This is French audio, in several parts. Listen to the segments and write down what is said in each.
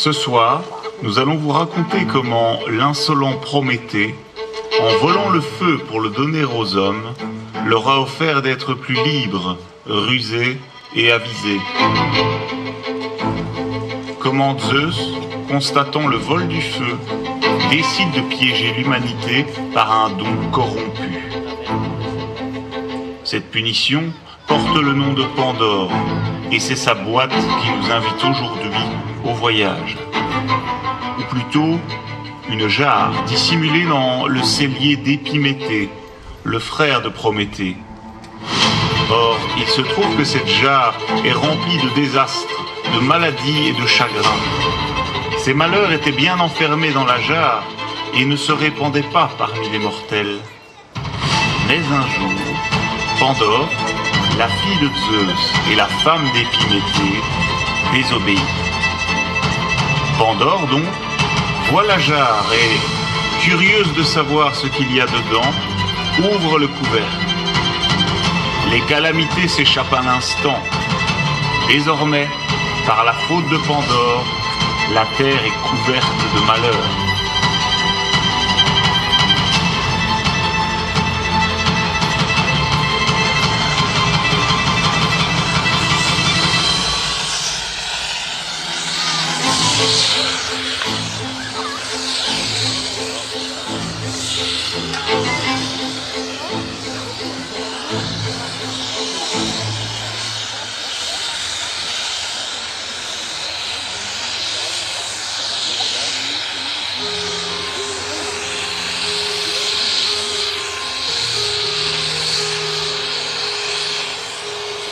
Ce soir, nous allons vous raconter comment l'insolent Prométhée, en volant le feu pour le donner aux hommes, leur a offert d'être plus libres, rusés et avisés. Comment Zeus, constatant le vol du feu, décide de piéger l'humanité par un don corrompu. Cette punition porte le nom de Pandore, et c'est sa boîte qui nous invite aujourd'hui au voyage. Ou plutôt, une jarre dissimulée dans le cellier d'Épiméthée, le frère de Prométhée. Or, il se trouve que cette jarre est remplie de désastres, de maladies et de chagrins. Ces malheurs étaient bien enfermés dans la jarre et ne se répandaient pas parmi les mortels. Mais un jour, Pandore, la fille de Zeus et la femme d'Épiméthée, désobéit. Pandore, donc, voit la jarre et, curieuse de savoir ce qu'il y a dedans, ouvre le couvercle. Les calamités s'échappent un instant. Désormais, par la faute de Pandore, la terre est couverte de malheur.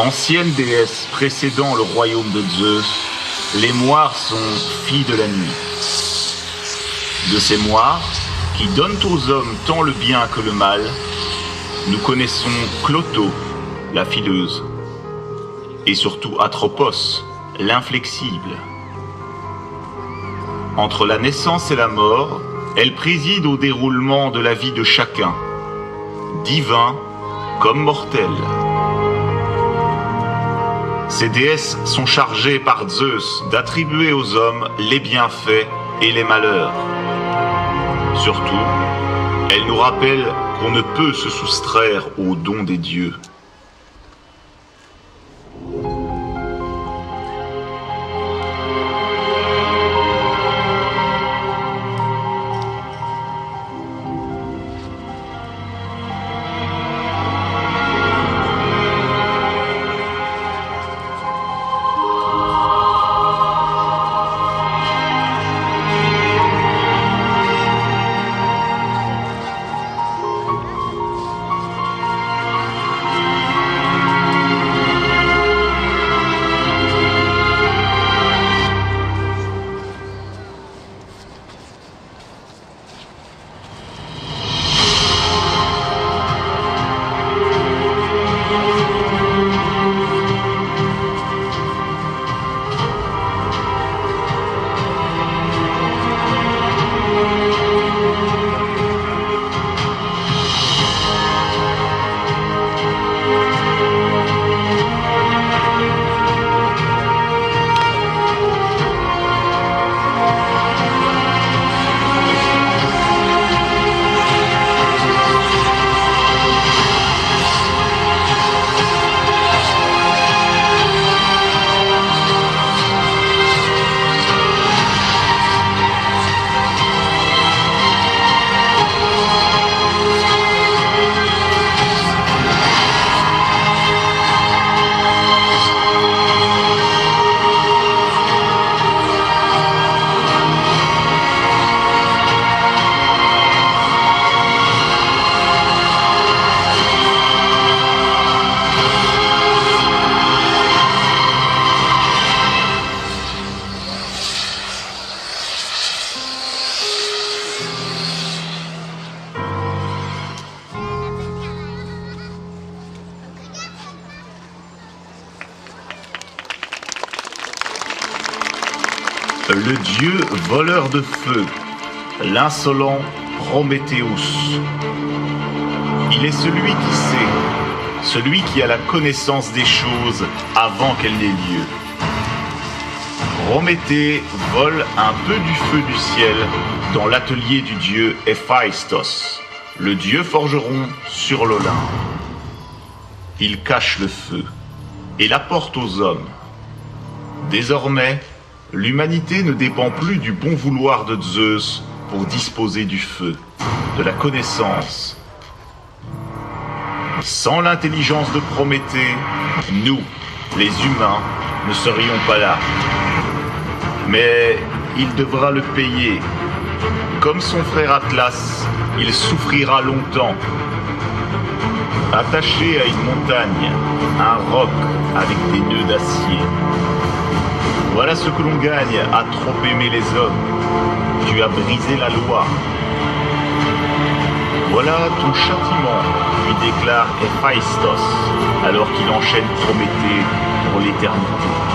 Ancienne déesse précédant le royaume de Zeus, les moires sont filles de la nuit. De ces moires, qui donnent aux hommes tant le bien que le mal, nous connaissons Cloto, la fileuse, et surtout Atropos, l'inflexible. Entre la naissance et la mort, elle préside au déroulement de la vie de chacun, divin comme mortel. Ces déesses sont chargées par Zeus d'attribuer aux hommes les bienfaits et les malheurs. Surtout, elles nous rappellent qu'on ne peut se soustraire aux dons des dieux. Le dieu voleur de feu, l'insolent Prométhéus. Il est celui qui sait, celui qui a la connaissance des choses avant qu'elles n'aient lieu. Prométhée vole un peu du feu du ciel dans l'atelier du dieu Héphaïstos, le dieu forgeron sur l'Olympe. Il cache le feu et l'apporte aux hommes. Désormais, l'humanité ne dépend plus du bon vouloir de Zeus pour disposer du feu, de la connaissance. Sans l'intelligence de Prométhée, nous, les humains, ne serions pas là. Mais il devra le payer. Comme son frère Atlas, il souffrira longtemps. Attaché à une montagne, un roc avec des nœuds d'acier. Voilà ce que l'on gagne à trop aimer les hommes. Tu as brisé la loi. Voilà ton châtiment, lui déclare Héphaïstos, alors qu'il enchaîne Prométhée pour l'éternité.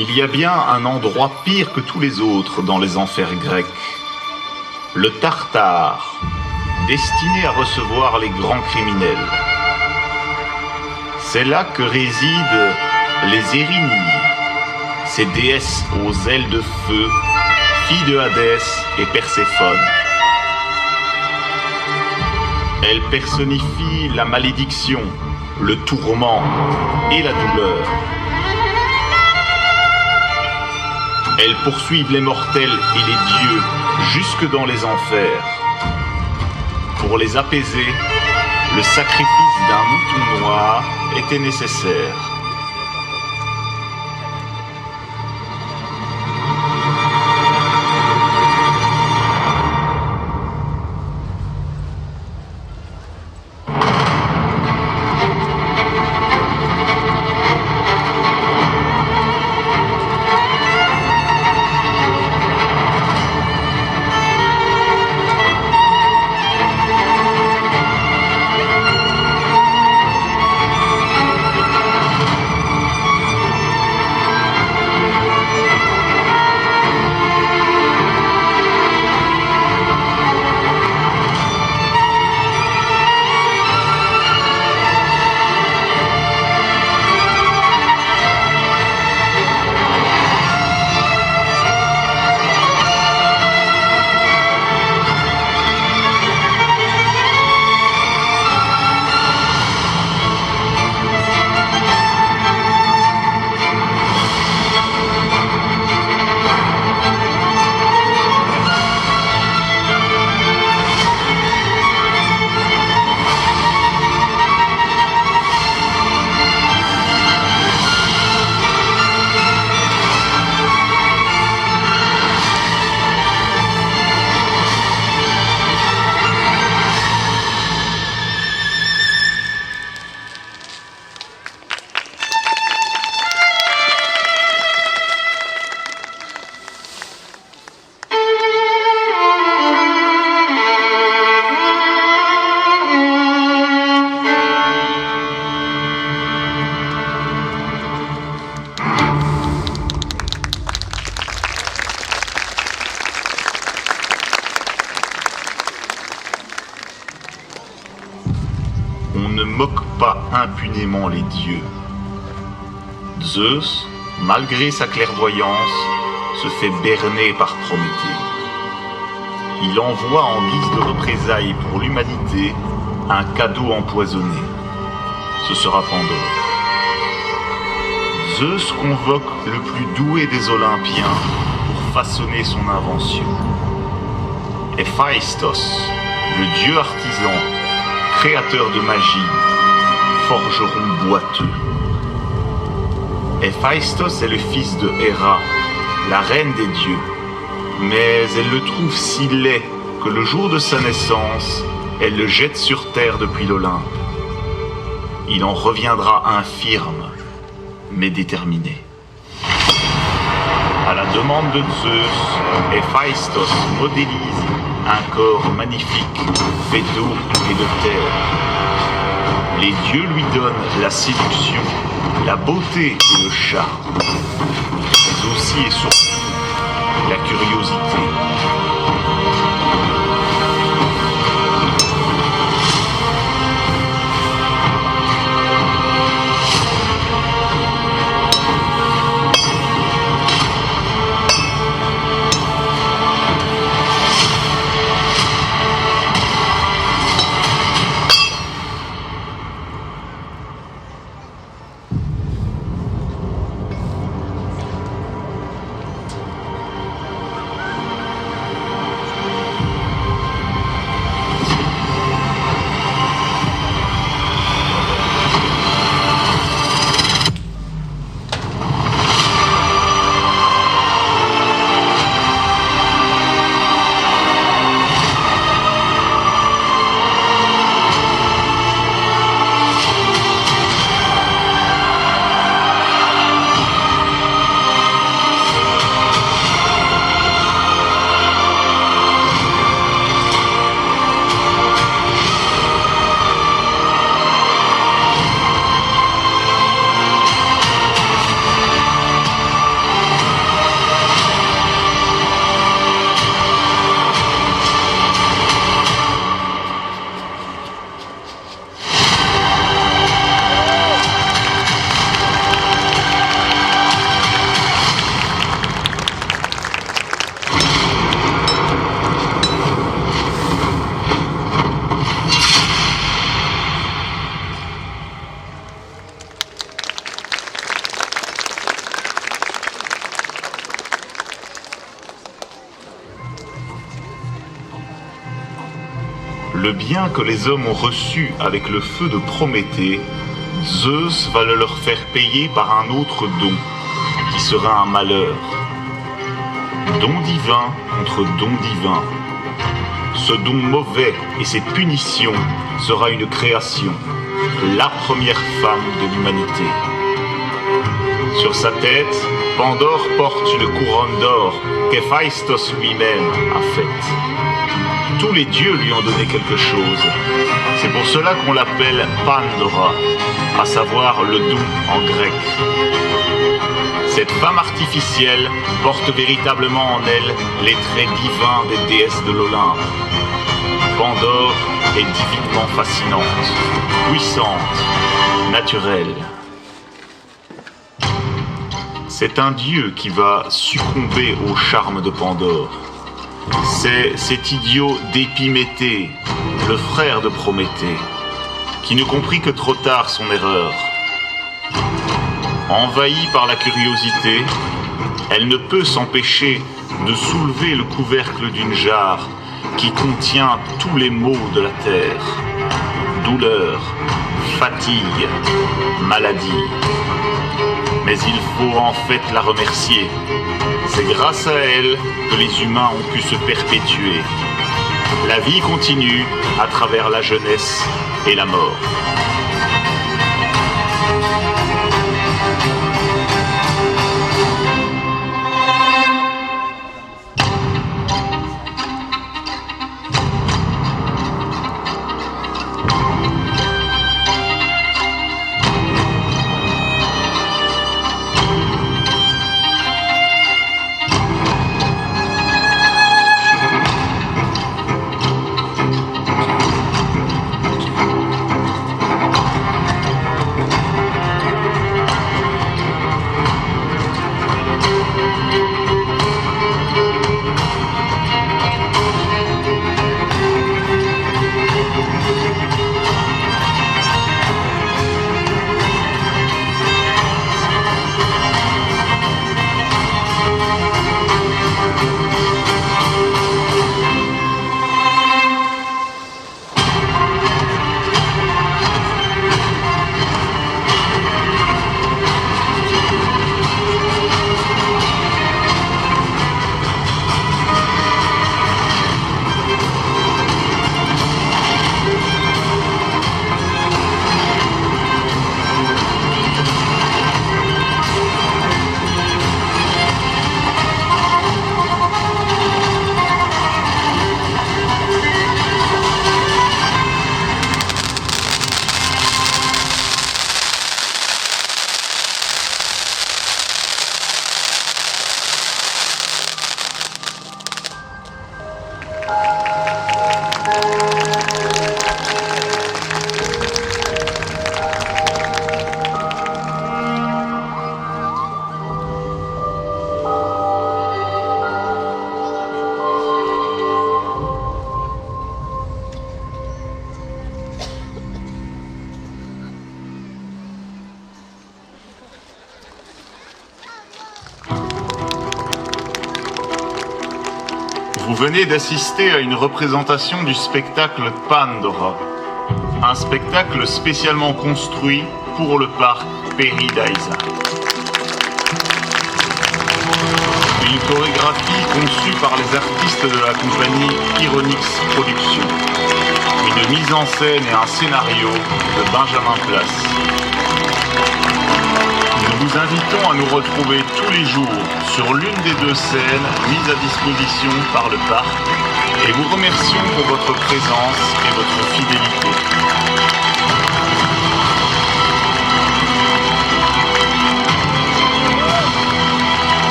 Il y a bien un endroit pire que tous les autres dans les enfers grecs. Le Tartare, destiné à recevoir les grands criminels. C'est là que résident les Érinies, ces déesses aux ailes de feu, filles de Hadès et Perséphone. Elles personnifient la malédiction, le tourment et la douleur. Elles poursuivent les mortels et les dieux jusque dans les enfers. Pour les apaiser, le sacrifice d'un mouton noir était nécessaire. on ne moque pas impunément les dieux. Zeus, malgré sa clairvoyance, se fait berner par Prométhée. Il envoie en guise de représailles pour l'humanité un cadeau empoisonné. Ce sera Pandore. Zeus convoque le plus doué des Olympiens pour façonner son invention. Héphaïstos, le dieu artisan, créateur de magie, forgeron boiteux. Héphaïstos est le fils de Héra, la reine des dieux, mais elle le trouve si laid que le jour de sa naissance, elle le jette sur terre depuis l'Olympe. Il en reviendra infirme, mais déterminé. À la demande de Zeus, Héphaïstos modélise un corps magnifique, fait d'eau et de terre. Les dieux lui donnent la séduction, la beauté et le charme, mais aussi et surtout la curiosité. Le bien que les hommes ont reçu avec le feu de Prométhée, Zeus va le leur faire payer par un autre don, qui sera un malheur. Don divin contre don divin. Ce don mauvais et ses punitions sera une création, la première femme de l'humanité. Sur sa tête, Pandore porte une couronne d'or qu'Héphaïstos lui-même a faite. Tous les dieux lui ont donné quelque chose. C'est pour cela qu'on l'appelle Pandora, à savoir le don en grec. Cette femme artificielle porte véritablement en elle les traits divins des déesses de l'Olympe. Pandore est divinement fascinante, puissante, naturelle. C'est un dieu qui va succomber au charme de Pandore. C'est cet idiot d'Épiméthée, le frère de Prométhée, qui ne comprit que trop tard son erreur. Envahie par la curiosité, elle ne peut s'empêcher de soulever le couvercle d'une jarre qui contient tous les maux de la terre. Douleur, fatigue, maladie. Mais il faut en fait la remercier. C'est grâce à elle que les humains ont pu se perpétuer. La vie continue à travers la jeunesse et la mort. Vous venez d'assister à une représentation du spectacle Pandora, un spectacle spécialement construit pour le parc Paradise. Une chorégraphie conçue par les artistes de la compagnie Ironix Productions. Une mise en scène et un scénario de Benjamin Place. Nous vous invitons à nous retrouver tous les jours sur l'une des deux scènes mises à disposition par le parc et vous remercions pour votre présence et votre fidélité.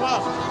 Wow.